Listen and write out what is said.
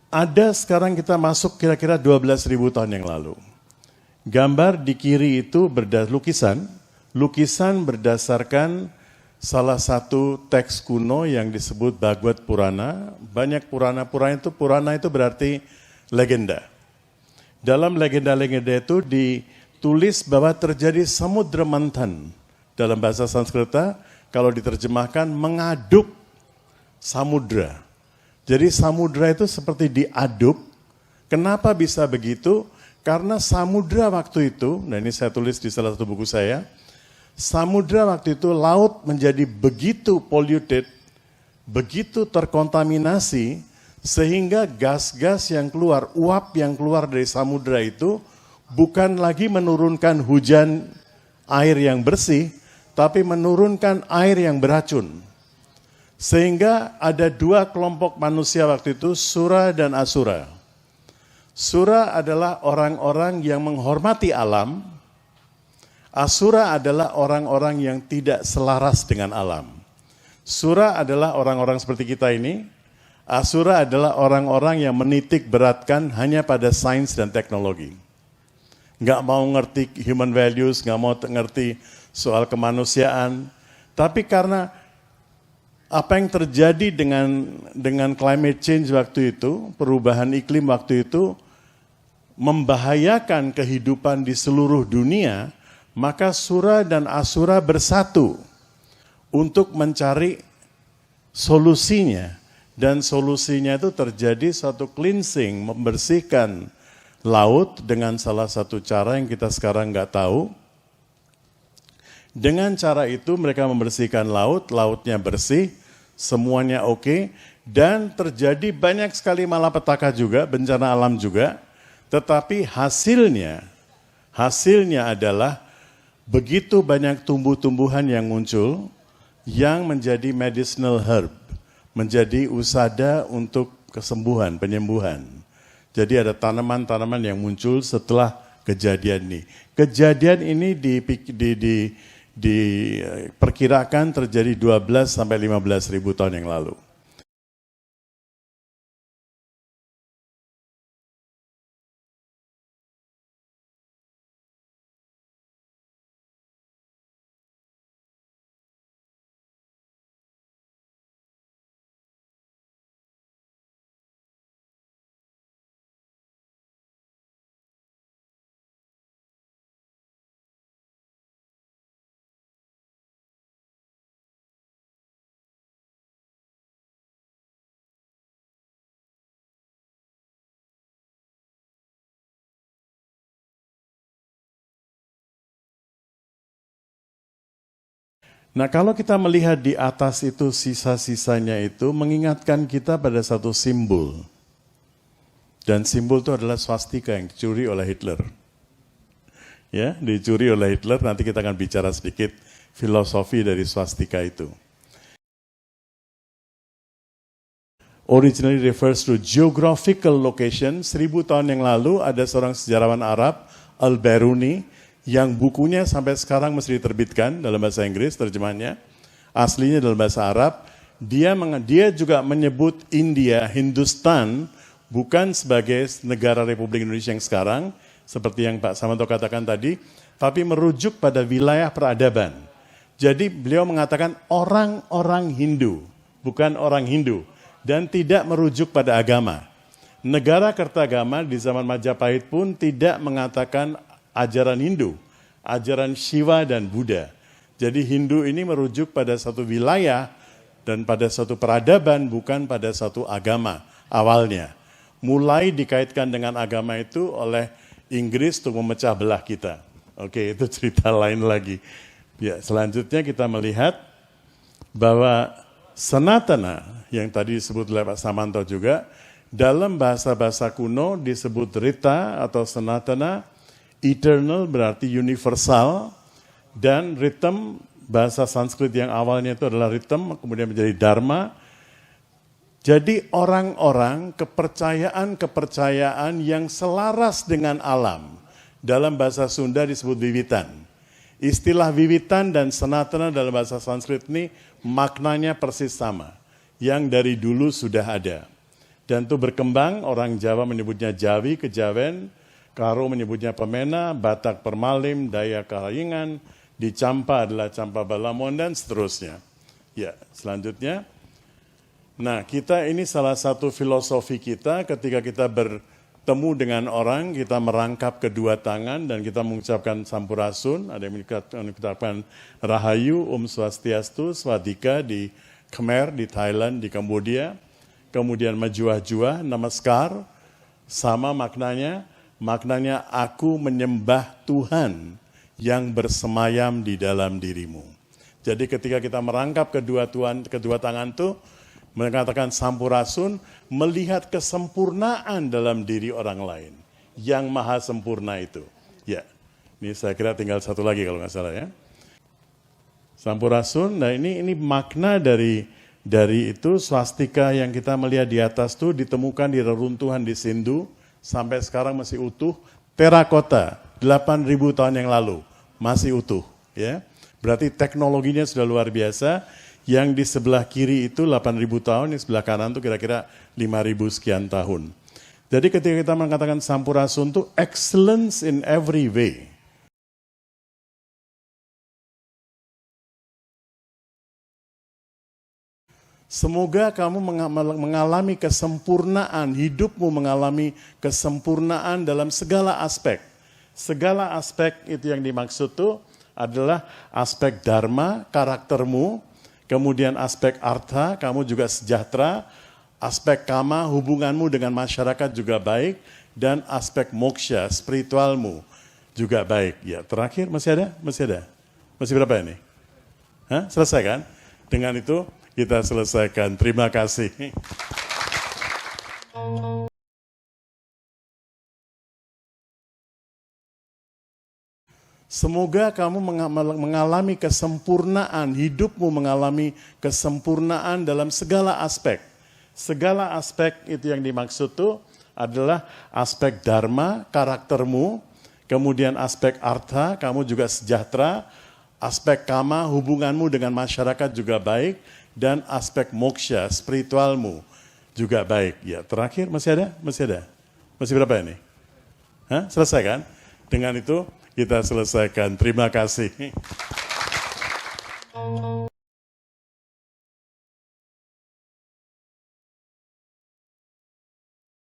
Ada sekarang kita masuk kira-kira 12.000 tahun yang lalu. Gambar di kiri itu lukisan berdasarkan salah satu teks kuno yang disebut Bhagavad Purana. Banyak Purana itu berarti legenda. Dalam legenda-legenda itu ditulis bahwa terjadi samudra manthan. Dalam bahasa Sanskerta, kalau diterjemahkan mengaduk samudra. Jadi samudra itu seperti diaduk. Kenapa bisa begitu? Karena samudra waktu itu, nah ini saya tulis di salah satu buku saya, samudra waktu itu laut menjadi begitu polluted, begitu terkontaminasi, sehingga gas-gas yang keluar, uap yang keluar dari samudra itu bukan lagi menurunkan hujan air yang bersih, tapi menurunkan air yang beracun. Sehingga ada dua kelompok manusia waktu itu, Sura dan Asura. Sura adalah orang-orang yang menghormati alam, Asura adalah orang-orang yang tidak selaras dengan alam. Sura adalah orang-orang seperti kita ini, Asura adalah orang-orang yang menitik beratkan hanya pada sains dan teknologi. Nggak mau ngerti human values, nggak mau ngerti soal kemanusiaan, tapi karena apa yang terjadi dengan climate change waktu itu, perubahan iklim waktu itu, membahayakan kehidupan di seluruh dunia, maka Sura dan Asura bersatu untuk mencari solusinya. Dan solusinya itu terjadi suatu cleansing, membersihkan laut dengan salah satu cara yang kita sekarang nggak tahu. Dengan cara itu mereka membersihkan laut, lautnya bersih, semuanya oke, dan terjadi banyak sekali malapetaka juga, bencana alam juga, tetapi hasilnya adalah begitu banyak tumbuh-tumbuhan yang muncul, yang menjadi medicinal herb, menjadi usada untuk kesembuhan, penyembuhan. Jadi ada tanaman-tanaman yang muncul setelah kejadian ini. Kejadian ini diperkirakan terjadi 12 sampai 15 ribu tahun yang lalu. Nah, kalau kita melihat di atas itu sisa-sisanya itu mengingatkan kita pada satu simbol. Dan simbol itu adalah swastika yang dicuri oleh Hitler. Ya, dicuri oleh Hitler, nanti kita akan bicara sedikit filosofi dari swastika itu. Originally refers to geographical location. 1000 tahun yang lalu ada seorang sejarawan Arab, Al-Biruni, yang bukunya sampai sekarang mesti diterbitkan dalam bahasa Inggris, terjemahannya. Aslinya dalam bahasa Arab. Dia juga menyebut India, Hindustan, bukan sebagai negara Republik Indonesia yang sekarang, seperti yang Pak Samanto katakan tadi, tapi merujuk pada wilayah peradaban. Jadi beliau mengatakan orang-orang Hindu, bukan orang Hindu, dan tidak merujuk pada agama. Negara Kertagama di zaman Majapahit pun tidak mengatakan ajaran Hindu, ajaran Shiva dan Buddha. Jadi Hindu ini merujuk pada satu wilayah dan pada satu peradaban, bukan pada satu agama awalnya. Mulai dikaitkan dengan agama itu oleh Inggris untuk memecah belah kita. Oke, itu cerita lain lagi. Ya, selanjutnya kita melihat bahwa Sanatana, yang tadi disebut oleh Pak Samanto juga, dalam bahasa-bahasa kuno disebut Rita atau Sanatana. Eternal berarti universal, dan rhythm, bahasa Sanskrit yang awalnya itu adalah rhythm, kemudian menjadi dharma. Jadi orang-orang kepercayaan yang selaras dengan alam, dalam bahasa Sunda disebut wiwitan. Istilah wiwitan dan sanatana dalam bahasa Sanskrit ini maknanya persis sama, yang dari dulu sudah ada. Dan itu berkembang, orang Jawa menyebutnya Jawi, Kejawen, Karo menyebutnya Pemena, Batak Permalim, Dayak Kahayingan, di Campa adalah Campa Balamon, dan seterusnya. Ya, selanjutnya. Nah, kita ini salah satu filosofi kita ketika kita bertemu dengan orang, kita merangkap kedua tangan dan kita mengucapkan Sampurasun, ada yang mengucapkan Rahayu, Swastiastu, Swadika di Khmer, di Thailand, di Kambodia. Kemudian Majuah-Juah, Namaskar, sama maknanya aku menyembah Tuhan yang bersemayam di dalam dirimu. Jadi ketika kita merangkap kedua tangan itu, mengatakan Sampurasun, melihat kesempurnaan dalam diri orang lain, yang maha sempurna itu. Ya, ini saya kira tinggal satu lagi kalau nggak salah ya. Sampurasun, nah ini makna dari itu swastika yang kita melihat di atas itu ditemukan di reruntuhan di Sindu, sampai sekarang masih utuh, terakota 8.000 tahun yang lalu, masih utuh. Ya. Berarti teknologinya sudah luar biasa, yang di sebelah kiri itu 8.000 tahun, yang sebelah kanan itu kira-kira 5.000 sekian tahun. Jadi ketika kita mengatakan Sampurasun itu excellence in every way. Semoga kamu mengalami kesempurnaan, hidupmu mengalami kesempurnaan dalam segala aspek. Segala aspek itu yang dimaksud itu adalah aspek dharma, karaktermu, kemudian aspek artha, kamu juga sejahtera, aspek kama, hubunganmu dengan masyarakat juga baik, dan aspek moksha, spiritualmu juga baik. Ya, terakhir masih ada? Masih berapa ini? Hah? Selesai kan? Dengan itu kita selesaikan. Terima kasih. Semoga kamu mengalami kesempurnaan, hidupmu mengalami kesempurnaan dalam segala aspek. Segala aspek itu yang dimaksud itu adalah aspek dharma, karaktermu, kemudian aspek artha, kamu juga sejahtera, aspek kama, hubunganmu dengan masyarakat juga baik, dan aspek moksha, spiritualmu juga baik. Ya, terakhir masih ada? Masih berapa ini? Hah? Selesai kan? Dengan itu kita selesaikan. Terima kasih.